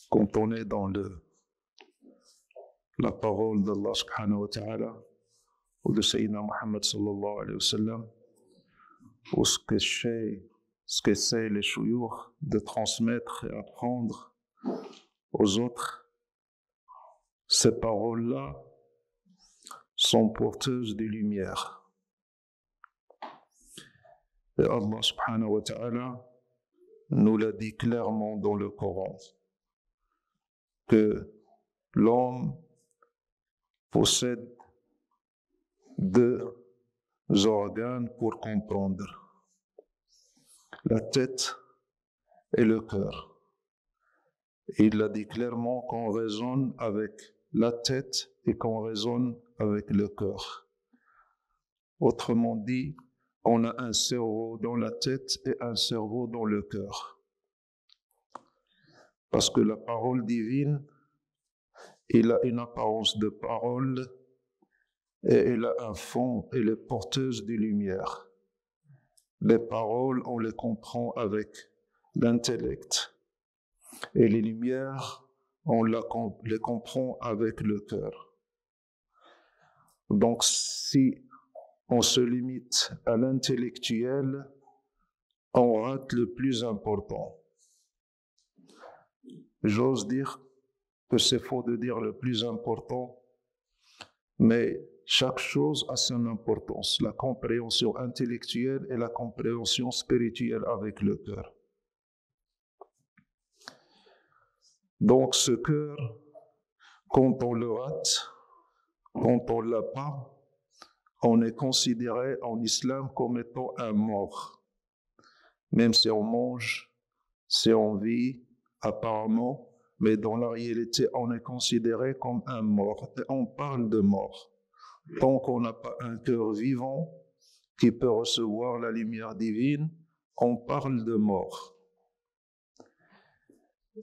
quand on est dans la parole d'Allah subhanahu wa ta'ala ou de Sayyidina Muhammad sallallahu alayhi wa sallam, ou ce qu'essaient les chouyours de transmettre et apprendre aux autres, ces paroles-là sont porteuses de lumière. Et Allah subhanahu wa ta'ala nous l'a dit clairement dans le Coran, que l'homme possède deux organes pour comprendre, la tête et le cœur. Il a dit clairement qu'on raisonne avec la tête et qu'on raisonne avec le cœur. Autrement dit, on a un cerveau dans la tête et un cerveau dans le cœur. Parce que la parole divine, il a une apparence de parole et elle a un fond, elle est porteuse de lumière. Les paroles, on les comprend avec l'intellect. Et les lumières, on les comprend avec le cœur. Donc, si on se limite à l'intellectuel, on rate le plus important. J'ose dire que c'est faux de dire le plus important, mais chaque chose a son importance, la compréhension intellectuelle et la compréhension spirituelle avec le cœur. Donc ce cœur, quand on le rate, quand on ne l'a pas, on est considéré en islam comme étant un mort. Même si on mange, si on vit, apparemment, mais dans la réalité, on est considéré comme un mort. Et on parle de mort. Tant qu'on n'a pas un cœur vivant qui peut recevoir la lumière divine, on parle de mort.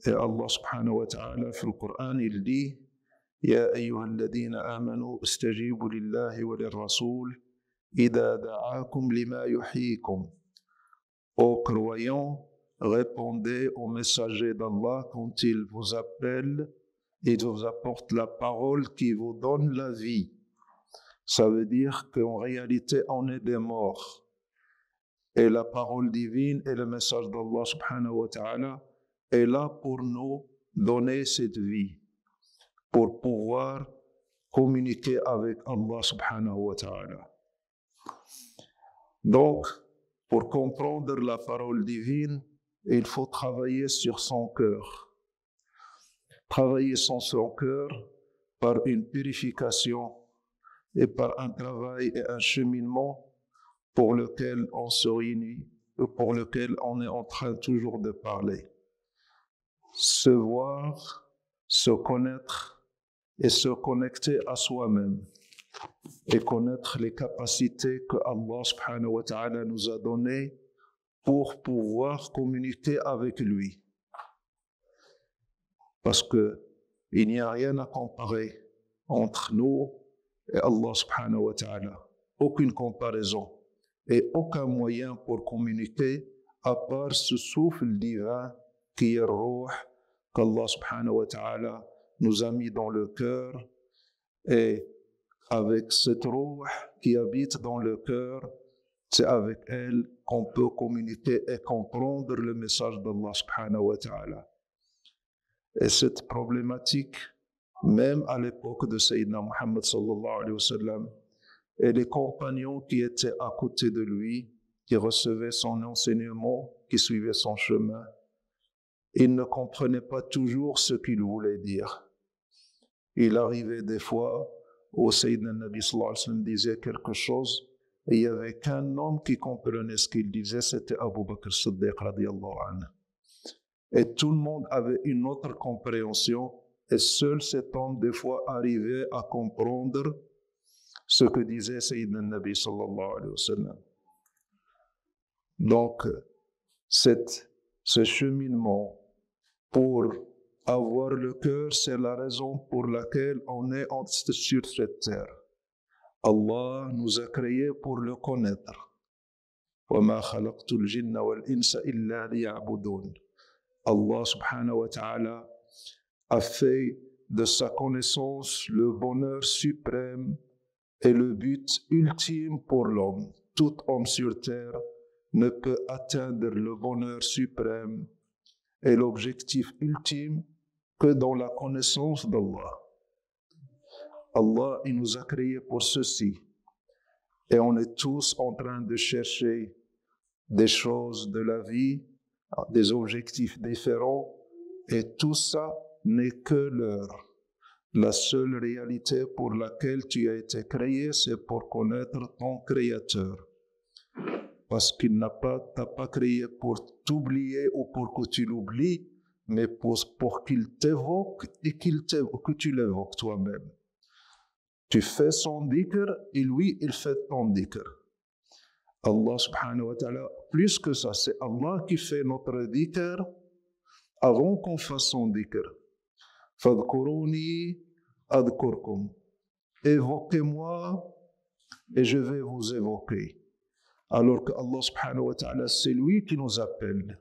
Et Allah subhanahu wa ta'ala, dans le Coran, il dit Ya ayyuhalladhina amanu istajibu lillahi wa lirrasoul idha da'akum lima yuhyikum. Ô croyants, répondez aux messagers d'Allah quand ils vous appellent et vous apportent la parole qui vous donne la vie. Ça veut dire qu'en réalité, on est des morts. Et la parole divine et le message d'Allah subhanahu wa ta'ala est là pour nous donner cette vie, pour pouvoir communiquer avec Allah subhanahu wa ta'ala. Donc, pour comprendre la parole divine, il faut travailler sur son cœur. Travailler sur son cœur par une purification et par un travail et un cheminement pour lequel on se réunit et pour lequel on est en train toujours de parler. Se voir, se connaître et se connecter à soi-même et connaître les capacités que Allah subhanahu wa ta'ala nous a données pour pouvoir communiquer avec lui. Parce que il n'y a rien à comparer entre nous et Allah subhanahu wa ta'ala. Aucune comparaison et aucun moyen pour communiquer à part ce souffle divin qui est Ruh, qu'Allah subhanahu wa ta'ala nous a mis dans le cœur, et avec cette Ruh qui habite dans le cœur, c'est avec elle qu'on peut communiquer et comprendre le message d'Allah subhanahu wa ta'ala. Et cette problématique, même à l'époque de Sayyidina Muhammad sallallahu alayhi wa sallam, et les compagnons qui étaient à côté de lui, qui recevaient son enseignement, qui suivaient son chemin, ils ne comprenaient pas toujours ce qu'il voulait dire. Il arrivait des fois où Sayyidina Nabi sallallahu alayhi wa sallam disait quelque chose, et il n'y avait qu'un homme qui comprenait ce qu'il disait, c'était Abu Bakr Siddiq radiyallahu anhu. Et tout le monde avait une autre compréhension, et seul cet homme des fois arrivait à comprendre ce que disait Sayyidina Nabi sallallahu alayhi wa sallam. Donc, ce cheminement pour avoir le cœur, c'est la raison pour laquelle on est sur cette terre. Allah nous a créés pour le connaître. وَمَا خَلَقْتُ الْجِنَّ وَالْإِنسَ إِلَّا لِيَعْبُدُونَ. Allah subhanahu wa ta'ala a fait de sa connaissance le bonheur suprême et le but ultime pour l'homme. Tout homme sur terre ne peut atteindre le bonheur suprême et l'objectif ultime que dans la connaissance d'Allah. Allah, il nous a créés pour ceci. Et on est tous en train de chercher des choses de la vie, des objectifs différents, et tout ça n'est que l'heure. La seule réalité pour laquelle tu as été créé, c'est pour connaître ton Créateur. Parce qu'il t'a pas créé pour t'oublier ou pour que tu l'oublies, mais pour qu'il t'évoque et que tu l'évoques toi-même. Tu fais son dhikr et lui, il fait ton dhikr. Allah subhanahu wa ta'ala, plus que ça, c'est Allah qui fait notre dhikr avant qu'on fasse son dhikr. Fadhkuruni adhkurkum. Évoquez-moi et je vais vous évoquer. Alors que Allah subhanahu wa ta'ala, c'est lui qui nous appelle.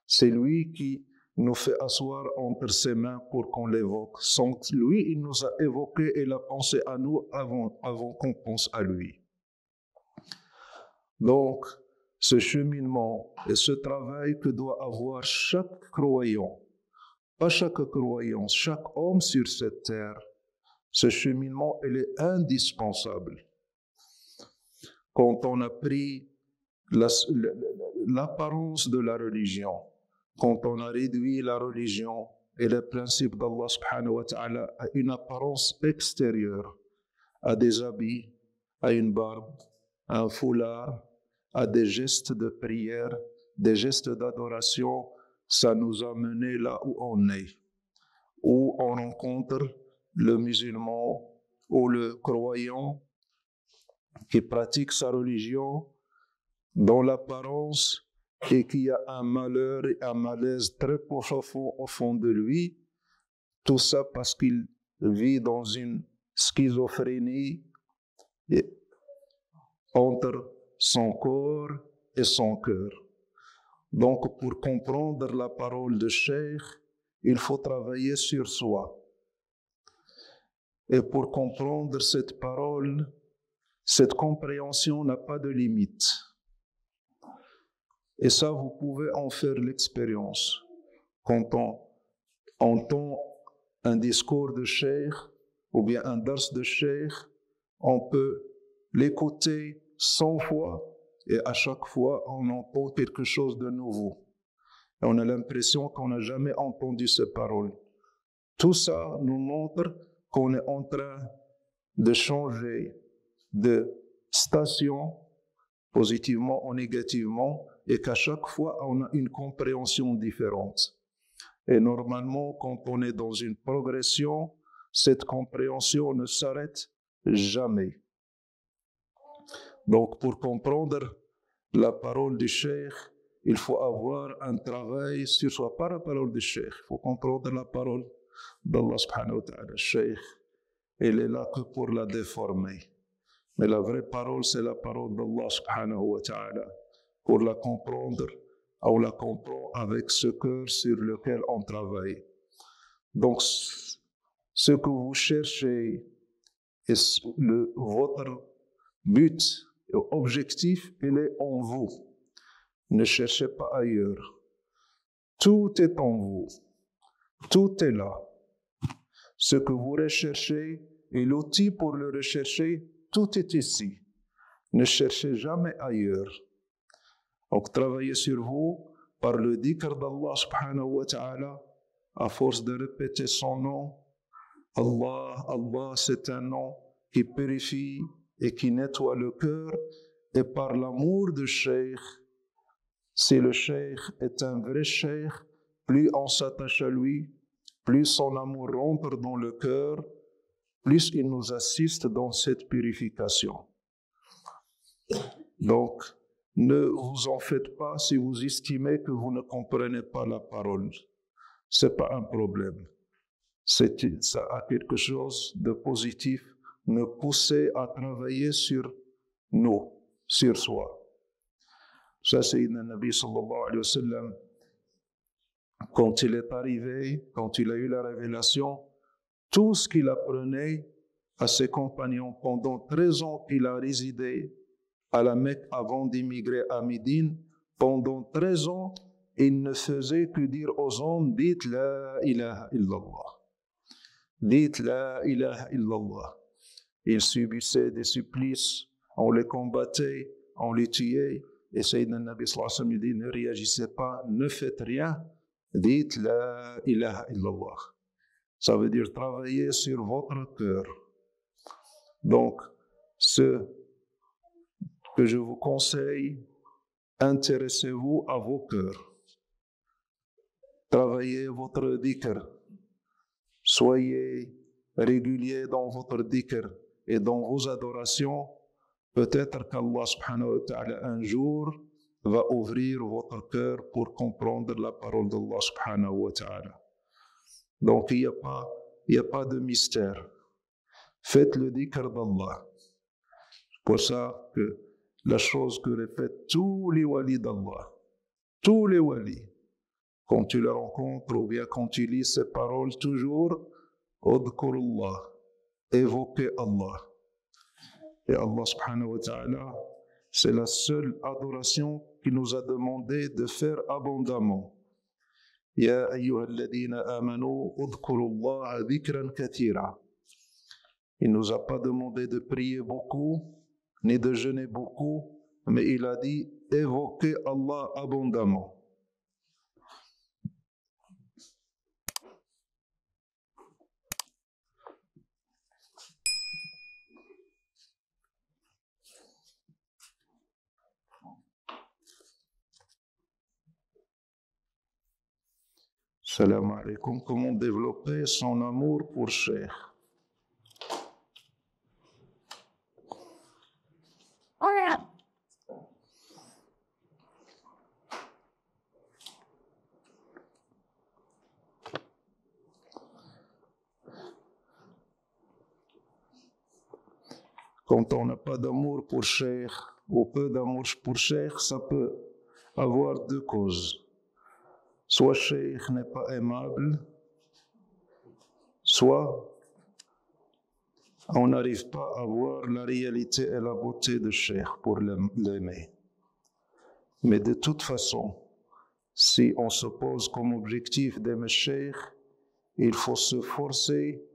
C'est lui qui nous fait asseoir entre ses mains pour qu'on l'évoque. Sans lui, il nous a évoqué et il a pensé à nous avant qu'on pense à lui. Donc, ce cheminement et ce travail que doit avoir chaque croyant, pas chaque croyance, chaque homme sur cette terre, ce cheminement, il est indispensable. Quand on a pris l'apparence de la religion, quand on a réduit la religion et les principes d'Allah subhanahu wa ta'ala à une apparence extérieure, à des habits, à une barbe, à un foulard, à des gestes de prière, des gestes d'adoration, ça nous a mené là où on est, où on rencontre le musulman ou le croyant qui pratique sa religion dans l'apparence et qui a un malheur et un malaise très profond au fond de lui, tout ça parce qu'il vit dans une schizophrénie entre son corps et son cœur. Donc, pour comprendre la parole de Cheikh, il faut travailler sur soi. Et pour comprendre cette parole, cette compréhension n'a pas de limite. Et ça, vous pouvez en faire l'expérience. Quand on entend un discours de Cheikh ou bien un dars de Cheikh, on peut l'écouter 100 fois et à chaque fois, on entend quelque chose de nouveau. Et on a l'impression qu'on n'a jamais entendu ces paroles. Tout ça nous montre qu'on est en train de changer de station, positivement ou négativement, et qu'à chaque fois, on a une compréhension différente. Et normalement, quand on est dans une progression, cette compréhension ne s'arrête jamais. Donc, pour comprendre la parole du Cheikh, il faut avoir un travail sur soi, pas la parole du Cheikh. Il faut comprendre la parole d'Allah subhanahu wa ta'ala. Cheikh, il est là que pour la déformer. Mais la vraie parole, c'est la parole d'Allah subhanahu wa ta'ala. Pour la comprendre, on la comprend avec ce cœur sur lequel on travaille. Donc, ce que vous cherchez est votre but et objectif, il est en vous. Ne cherchez pas ailleurs. Tout est en vous. Tout est là. Ce que vous recherchez et l'outil pour le rechercher, tout est ici. Ne cherchez jamais ailleurs. Donc, travaillez sur vous par le dhikr d'Allah subhanahu wa ta'ala, à force de répéter son nom. Allah, Allah, c'est un nom qui purifie et qui nettoie le cœur, et par l'amour du Cheikh, si le Cheikh est un vrai Cheikh, plus on s'attache à lui, plus son amour rentre dans le cœur, plus il nous assiste dans cette purification. Donc, ne vous en faites pas si vous estimez que vous ne comprenez pas la parole. C'est pas un problème. Ça a quelque chose de positif. Nous pousser à travailler sur nous, sur soi. Ça, Sayyidina Nabi sallallahu alayhi wa sallam, Quand il est arrivé, quand il a eu la révélation, tout ce qu'il apprenait à ses compagnons pendant 13 ans qu'il a résidé à la Mecque avant d'immigrer à Médine, pendant 13 ans, il ne faisait que dire aux hommes, dites la ilaha illallah. Dites la ilaha illallah. Il subissait des supplices, on les combattait, on les tuait, et Sayyidina Nabi sallallahu alayhi wa sallam dit, ne réagissez pas, ne faites rien, dites la ilaha illallah. Ça veut dire travailler sur votre cœur. Donc, ce que je vous conseille, intéressez-vous à vos cœurs. Travaillez votre dhikr. Soyez réguliers dans votre dhikr et dans vos adorations. Peut-être qu'Allah subhanahu wa ta'ala un jour va ouvrir votre cœur pour comprendre la parole d'Allah subhanahu wa ta'ala. Donc il n'y a pas de mystère. Faites le dhikr d'Allah. C'est pour ça que la chose que répètent tous les walis d'Allah, tous les walis, quand tu les rencontres ou bien quand tu lis ces paroles, toujours Udhkurullah, évoquez Allah. Et Allah subhanahu wa ta'ala, c'est la seule adoration qu'il nous a demandé de faire abondamment. Ya ayyuhalladhina amanu udhkurullaha dhikran kathira. Il ne nous a pas demandé de prier beaucoup, ni de jeûner beaucoup, mais il a dit évoquez Allah abondamment. Salam alaikum. Comment développer son amour pour Cheikh? Quand on n'a pas d'amour pour Cheikh ou peu d'amour pour Cheikh, ça peut avoir deux causes. Soit Cheikh n'est pas aimable, soit on n'arrive pas à voir la réalité et la beauté de Cheikh pour l'aimer. Mais de toute façon, si on se pose comme objectif d'aimer Cheikh, il faut se forcer.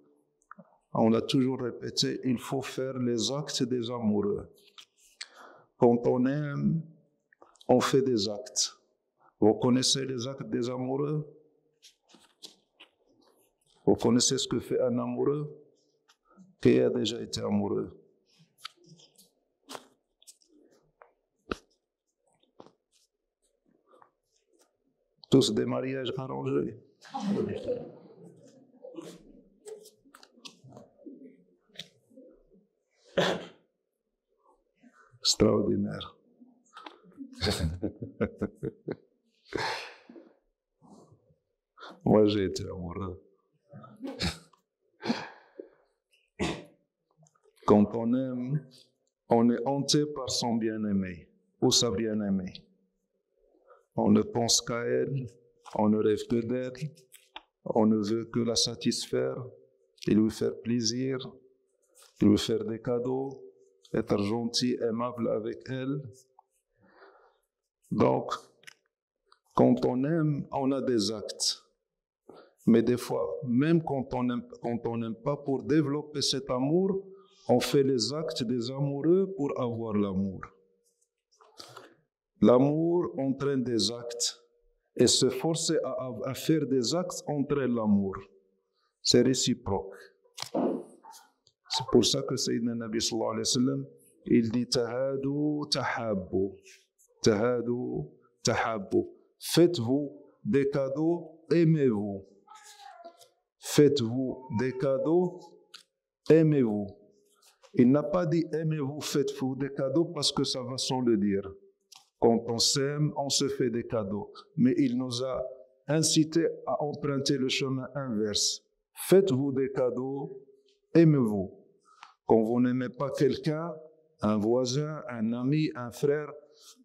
On a toujours répété, il faut faire les actes des amoureux. Quand on aime, on fait des actes. Vous connaissez les actes des amoureux? Vous connaissez ce que fait un amoureux? Qui a déjà été amoureux? Tous des mariages arrangés. Extraordinaire. Moi, j'ai été amoureux. Quand on aime, on est hanté par son bien-aimé ou sa bien-aimée. On ne pense qu'à elle, on ne rêve que d'elle, on ne veut que la satisfaire, et lui faire plaisir, lui faire des cadeaux, être gentil, aimable avec elle. Donc, quand on aime, on a des actes. Mais des fois, même quand on n'aime pas, pour développer cet amour, on fait les actes des amoureux pour avoir l'amour. L'amour entraîne des actes. Et se forcer à faire des actes entraîne l'amour. C'est réciproque. C'est pour ça que Sayyidina Nabi sallallahu alayhi wa sallam, il dit tahadu tahabbu. Tahadu tahabbu. Faites-vous des cadeaux, aimez-vous. Faites-vous des cadeaux, aimez-vous. Il n'a pas dit aimez-vous, faites-vous des cadeaux parce que ça va sans le dire. Quand on s'aime, on se fait des cadeaux. Mais il nous a incité à emprunter le chemin inverse. Faites-vous des cadeaux, aimez-vous. Quand vous n'aimez pas quelqu'un, un voisin, un ami, un frère,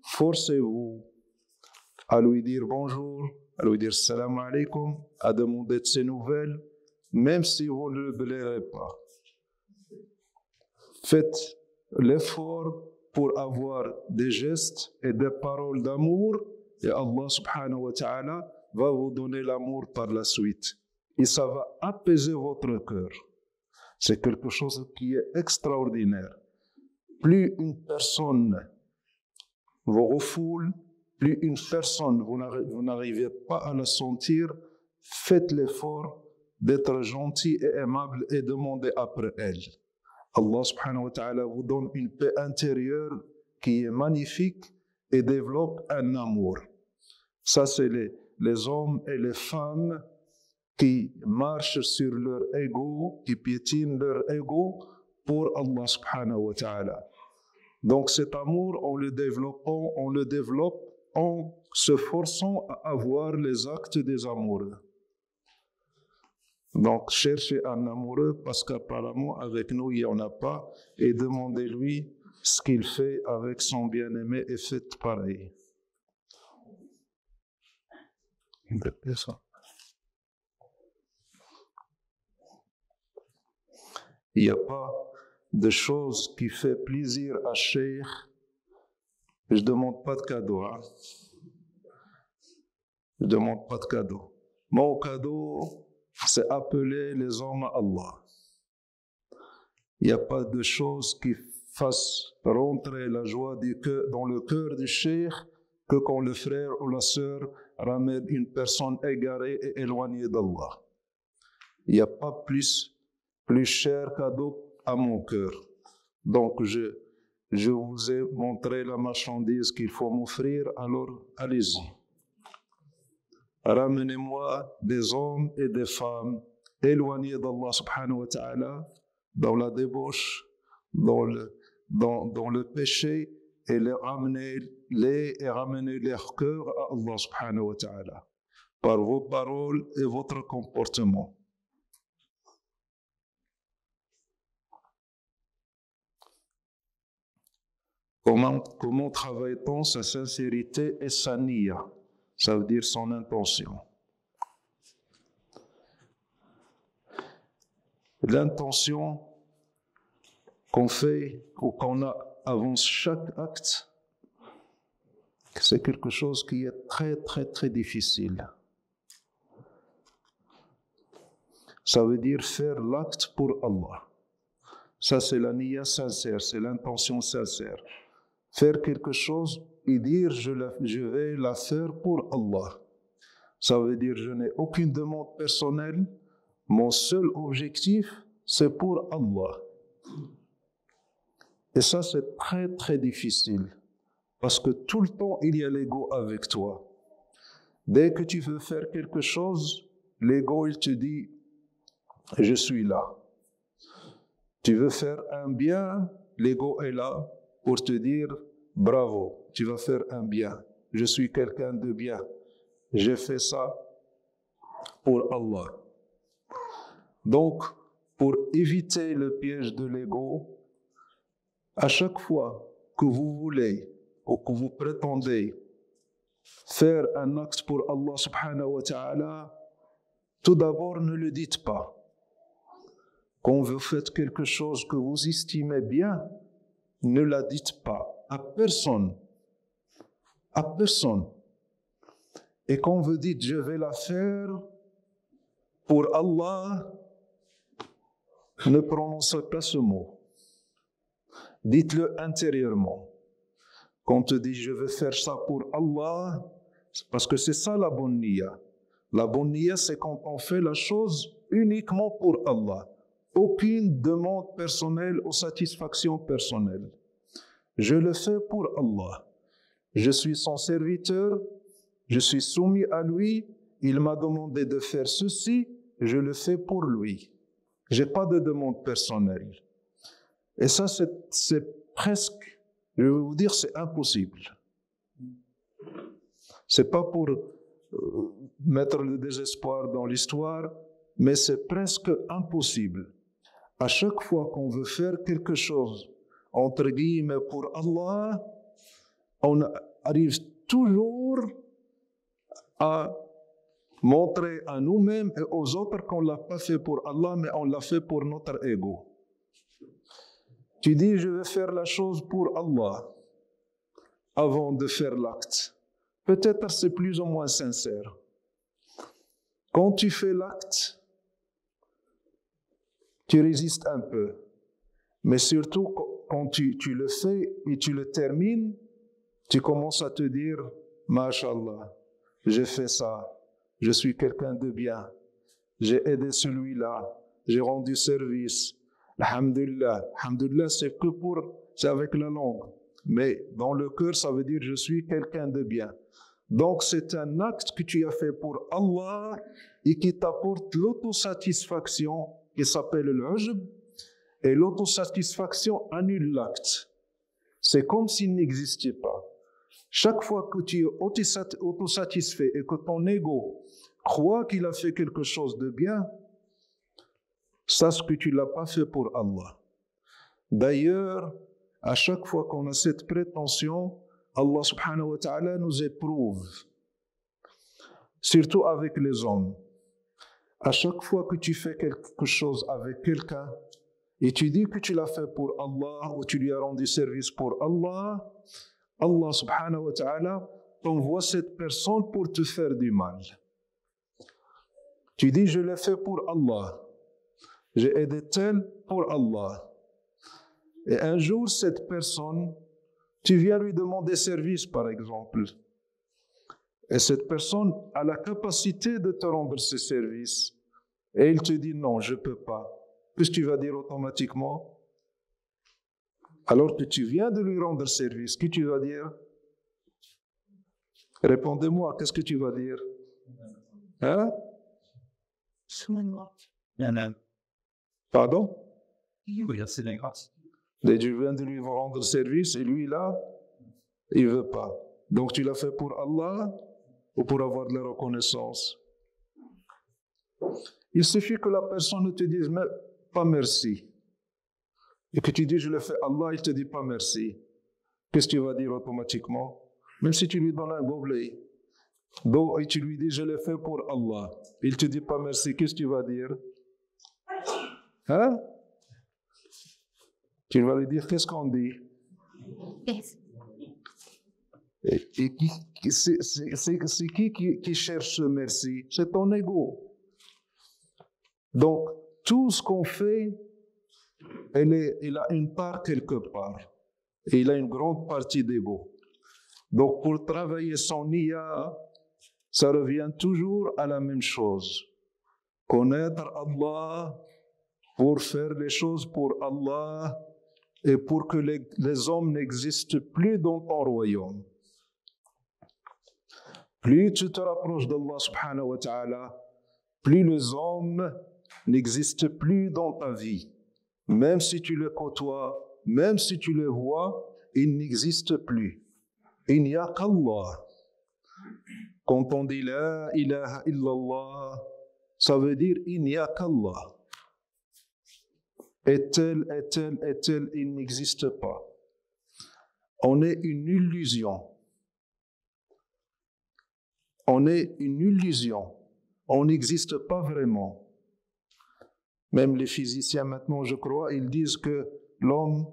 forcez-vous à lui dire bonjour, à lui dire salam alaikum, à demander de ses nouvelles, même si vous ne le blairez pas. Faites l'effort pour avoir des gestes et des paroles d'amour, et Allah subhanahu wa ta'ala va vous donner l'amour par la suite. Et ça va apaiser votre cœur. C'est quelque chose qui est extraordinaire. Plus une personne vous refoule, plus une personne, vous n'arrivez pas à la sentir, faites l'effort d'être gentil et aimable et demandez après elle. Allah subhanahu wa ta'ala vous donne une paix intérieure qui est magnifique et développe un amour. Ça, c'est les hommes et les femmes qui marchent sur leur ego, qui piétinent leur ego pour Allah subhanahu wa ta'ala. Donc cet amour, on le développe en se forçant à avoir les actes des amoureux. Donc cherchez un amoureux parce qu'apparemment avec nous il n'y en a pas et demandez-lui ce qu'il fait avec son bien-aimé et faites pareil. Il n'y a pas de chose qui fait plaisir à Cheikh. Je ne demande pas de cadeau. Hein? Je ne demande pas de cadeau. Mon cadeau, c'est appeler les hommes à Allah. Il n'y a pas de chose qui fasse rentrer la joie du cœur, dans le cœur du Cheikh que quand le frère ou la sœur ramène une personne égarée et éloignée d'Allah. Il n'y a pas plus cher cadeau à mon cœur. Donc, je vous ai montré la marchandise qu'il faut m'offrir, alors allez-y. Ramenez-moi des hommes et des femmes éloignés d'Allah subhanahu wa ta'ala, dans la débauche, dans le péché, et ramenez leur cœur à Allah subhanahu wa ta'ala, par vos paroles et votre comportement. Comment travaille-t-on sa sincérité et sa niya? Ça veut dire son intention. L'intention qu'on fait ou qu'on a avant chaque acte, c'est quelque chose qui est très, très, très difficile. Ça veut dire faire l'acte pour Allah. Ça, c'est la niya sincère, c'est l'intention sincère. Faire quelque chose et dire je vais la faire pour Allah. Ça veut dire je n'ai aucune demande personnelle. Mon seul objectif, c'est pour Allah. Et ça, c'est très, très difficile. Parce que tout le temps, il y a l'ego avec toi. Dès que tu veux faire quelque chose, l'ego, il te dit, je suis là. Tu veux faire un bien, l'ego est là pour te dire, bravo, tu vas faire un bien. Je suis quelqu'un de bien. J'ai fait ça pour Allah. Donc, pour éviter le piège de l'ego, à chaque fois que vous voulez ou que vous prétendez faire un acte pour Allah subhanahu wa ta'ala, tout d'abord ne le dites pas. Quand vous faites quelque chose que vous estimez bien, ne la dites pas à personne. À personne. Et quand vous dites je vais la faire pour Allah, ne prononcez pas ce mot. Dites-le intérieurement. Quand on te dit je veux faire ça pour Allah, parce que c'est ça la bonne niya. La bonne niya, c'est quand on fait la chose uniquement pour Allah. Aucune demande personnelle ou satisfaction personnelle. Je le fais pour Allah. Je suis son serviteur, je suis soumis à lui, il m'a demandé de faire ceci, je le fais pour lui. Je n'ai pas de demande personnelle. Et ça, c'est presque, je vais vous dire, c'est impossible. Ce n'est pas pour mettre le désespoir dans l'histoire, mais c'est presque impossible. À chaque fois qu'on veut faire quelque chose, entre guillemets, pour Allah, on arrive toujours à Montrer à nous-mêmes et aux autres qu'on ne l'a pas fait pour Allah, mais on l'a fait pour notre ego. Tu dis, je vais faire la chose pour Allah avant de faire l'acte. Peut-être c'est plus ou moins sincère. Quand tu fais l'acte, tu résistes un peu. Mais surtout, quand tu le fais et tu le termines, tu commences à te dire, Masha'Allah, j'ai fait ça, je suis quelqu'un de bien, j'ai aidé celui-là, j'ai rendu service. Alhamdulillah. Alhamdulillah, c'est avec la langue. Mais dans le cœur, ça veut dire je suis quelqu'un de bien. Donc, c'est un acte que tu as fait pour Allah et qui t'apporte l'autosatisfaction qui s'appelle l'ujb. Et l'autosatisfaction annule l'acte. C'est comme s'il n'existait pas. Chaque fois que tu es autosatisfait et que ton ego croit qu'il a fait quelque chose de bien, sache que tu ne l'as pas fait pour Allah. D'ailleurs, à chaque fois qu'on a cette prétention, Allah subhanahu wa ta'ala nous éprouve, surtout avec les hommes. À chaque fois que tu fais quelque chose avec quelqu'un et tu dis que tu l'as fait pour Allah ou tu lui as rendu service pour Allah, Allah subhanahu wa ta'ala t'envoie cette personne pour te faire du mal. Tu dis, je l'ai fait pour Allah. J'ai aidé tel pour Allah. Et un jour, cette personne, tu viens lui demander service, par exemple. Et cette personne a la capacité de te rendre ce service. Et il te dit, non, je ne peux pas. Qu'est-ce que tu vas dire automatiquement? Alors que tu viens de lui rendre service, qu'est-ce que tu vas dire? Répondez-moi, qu'est-ce que tu vas dire? Hein? Pardon? Et tu viens de lui rendre service et lui là, il ne veut pas. Donc tu l'as fait pour Allah ou pour avoir de la reconnaissance? Il suffit que la personne ne te dise pas merci. Et que tu dis je le fais Allah, il ne te dit pas merci. Qu'est-ce que tu vas dire automatiquement? Même si tu lui donnes un gobelet d'eau et tu lui dis je le fais pour Allah, il ne te dit pas merci, qu'est-ce que tu vas dire? Hein? Tu vas lui dire qu'est-ce qu'on dit? Et c'est qui cherche ce merci? C'est ton ego. Donc, tout ce qu'on fait, il a une part quelque part. Et il a une grande partie d'ego. Donc, pour travailler son niya, ça revient toujours à la même chose. Connaître Allah pour faire les choses pour Allah et pour que les hommes n'existent plus dans ton royaume. Plus tu te rapproches d'Allah subhanahu wa ta'ala, plus les hommes n'existent plus dans ta vie. Même si tu les côtoies, même si tu les vois, ils n'existent plus. Il n'y a qu'Allah. Quand on dit la ilaha illallah, ça veut dire il n'y a qu'Allah. Et tel, il n'existe pas. On est une illusion. On est une illusion. On n'existe pas vraiment. Même les physiciens maintenant, je crois, ils disent que l'homme,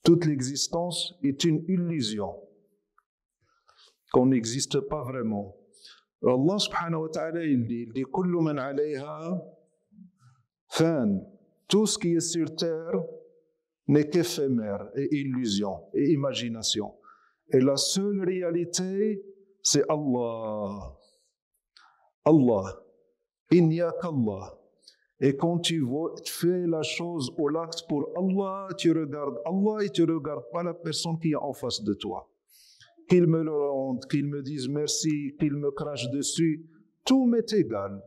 toute l'existence est une illusion. Qu'on n'existe pas vraiment. Allah subhanahu wa ta'ala, il dit kullu man alayha fan. Tout ce qui est sur terre n'est qu'éphémère et illusion et imagination. Et la seule réalité, c'est Allah. Allah. Il n'y a qu'Allah. Et quand tu fais la chose ou l'acte pour Allah, tu regardes Allah et tu ne regardes pas la personne qui est en face de toi. Qu'il me le rende, qu'il me dise merci, qu'il me crache dessus, tout m'est égal.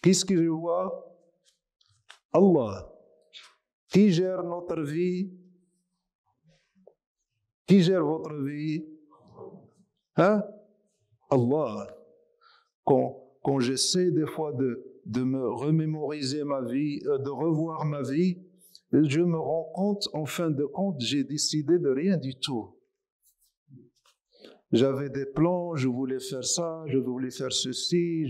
Qu'est-ce que je vois? Allah. Qui gère notre vie? Qui gère votre vie? Hein? Allah. Quand j'essaie des fois de me remémoriser ma vie, de revoir ma vie, je me rends compte, en fin de compte, j'ai décidé de rien du tout. J'avais des plans, je voulais faire ça, je voulais faire ceci,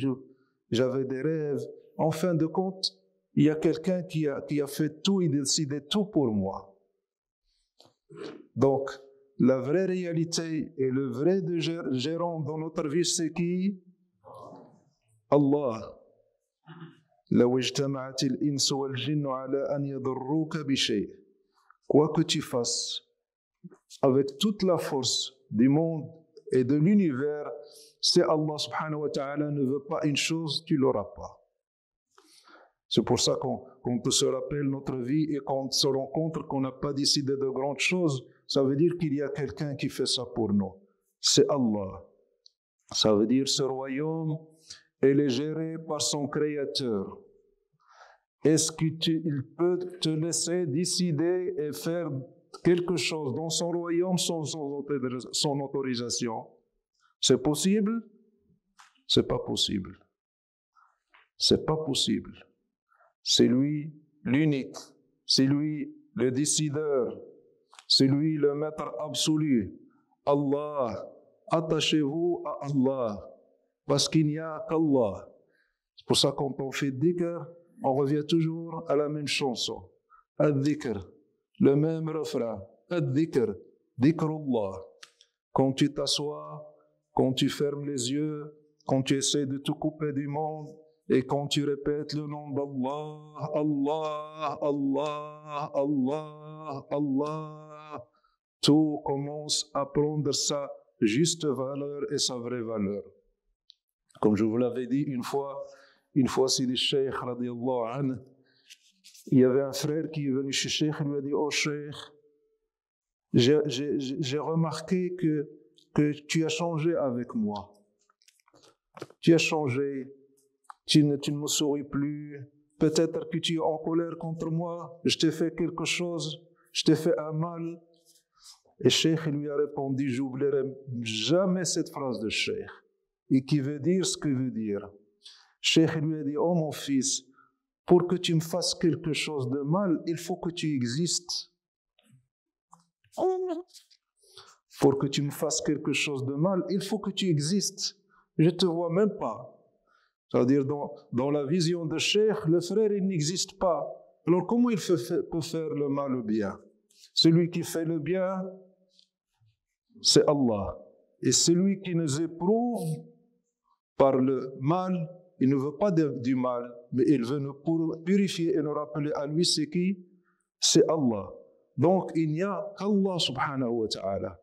j'avais des rêves. En fin de compte, il y a quelqu'un qui a fait tout, il décidait tout pour moi. Donc, la vraie réalité et le vrai gérant dans notre vie, c'est qui? Allah. لو اجتمعت الإنس والجن على أن يضروك بشيء. Quoi que tu fasses, avec toute la force du monde et de l'univers, si Allah subhanahu wa ta'ala ne veut pas une chose, tu ne l'auras pas. C'est pour ça qu'on se rappelle notre vie et qu'on se rend compte qu'on n'a pas décidé de grandes choses. Ça veut dire qu'il y a quelqu'un qui fait ça pour nous. C'est Allah. Ça veut dire ce royaume, il est géré par son créateur. Est-ce qu'il peut te laisser décider et faire quelque chose dans son royaume sans son autorisation? C'est possible? C'est pas possible. C'est pas possible. C'est lui l'unique, c'est lui le décideur, c'est lui le maître absolu. Allah, attachez-vous à Allah, parce qu'il n'y a qu'Allah. C'est pour ça que quand on fait dhikr, on revient toujours à la même chanson. Ad-dhikr, le même refrain. Ad-dhikr, dhikrullah. Quand tu t'assois, quand tu fermes les yeux, quand tu essaies de te couper du monde, et quand tu répètes le nom d'Allah, Allah, Allah, Allah, Allah, tout commence à prendre sa juste valeur et sa vraie valeur. Comme je vous l'avais dit une fois, c'est le Cheikh, radiallahu anhu, il y avait un frère qui est venu chez Cheikh, il lui a dit, oh Cheikh, j'ai remarqué que tu as changé avec moi. Tu as changé. Tu ne me souris plus. Peut-être que tu es en colère contre moi. Je t'ai fait quelque chose. Je t'ai fait un mal. Et Cheikh lui a répondu, j'oublierai jamais cette phrase de Cheikh. Et qui veut dire ce que veut dire. Cheikh lui a dit, oh mon fils, pour que tu me fasses quelque chose de mal, il faut que tu existes. Pour que tu me fasses quelque chose de mal, il faut que tu existes. Je ne te vois même pas. C'est-à-dire, dans la vision de Cheikh, le frère, il n'existe pas. Alors, comment il peut faire le mal ou le bien? Celui qui fait le bien, c'est Allah. Et celui qui nous éprouve par le mal, il ne veut pas du mal, mais il veut nous purifier et nous rappeler à lui, c'est qui? C'est Allah. Donc, il n'y a qu'Allah subhanahu wa ta'ala.